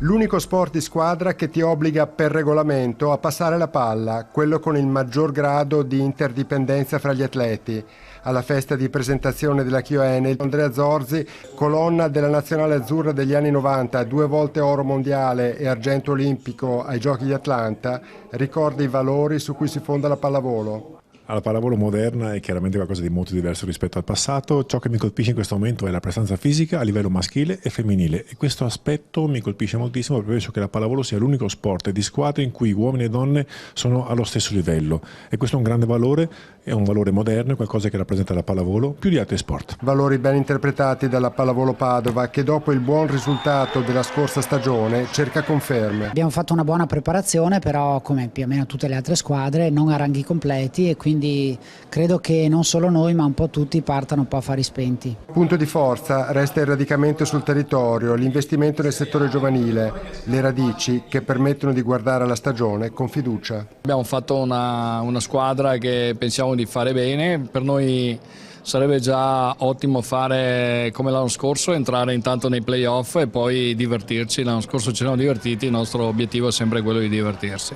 L'unico sport di squadra che ti obbliga per regolamento a passare la palla, quello con il maggior grado di interdipendenza fra gli atleti. Alla festa di presentazione della Chio Enel, Andrea Zorzi, colonna della nazionale azzurra degli anni 90, 2 volte oro mondiale e argento olimpico ai Giochi di Atlanta, ricorda i valori su cui si fonda la pallavolo. La pallavolo moderna è chiaramente qualcosa di molto diverso rispetto al passato. Ciò che mi colpisce in questo momento è la prestanza fisica a livello maschile e femminile, e questo aspetto mi colpisce moltissimo perché penso che la pallavolo sia l'unico sport di squadra in cui uomini e donne sono allo stesso livello, e questo è un grande valore, è un valore moderno, è qualcosa che rappresenta la pallavolo più di altri sport. Valori ben interpretati dalla Pallavolo Padova, che dopo il buon risultato della scorsa stagione cerca conferme. Abbiamo fatto una buona preparazione, però come più o meno tutte le altre squadre, non a ranghi completi, e quindi credo che non solo noi ma un po' tutti partano un po' a fari spenti. Punto di forza resta il radicamento sul territorio, l'investimento nel settore giovanile, le radici che permettono di guardare alla stagione con fiducia. Abbiamo fatto una squadra che pensiamo di fare bene. Per noi sarebbe già ottimo fare come l'anno scorso, entrare intanto nei playoff e poi divertirci. L'anno scorso ci siamo divertiti, il nostro obiettivo è sempre quello di divertirsi.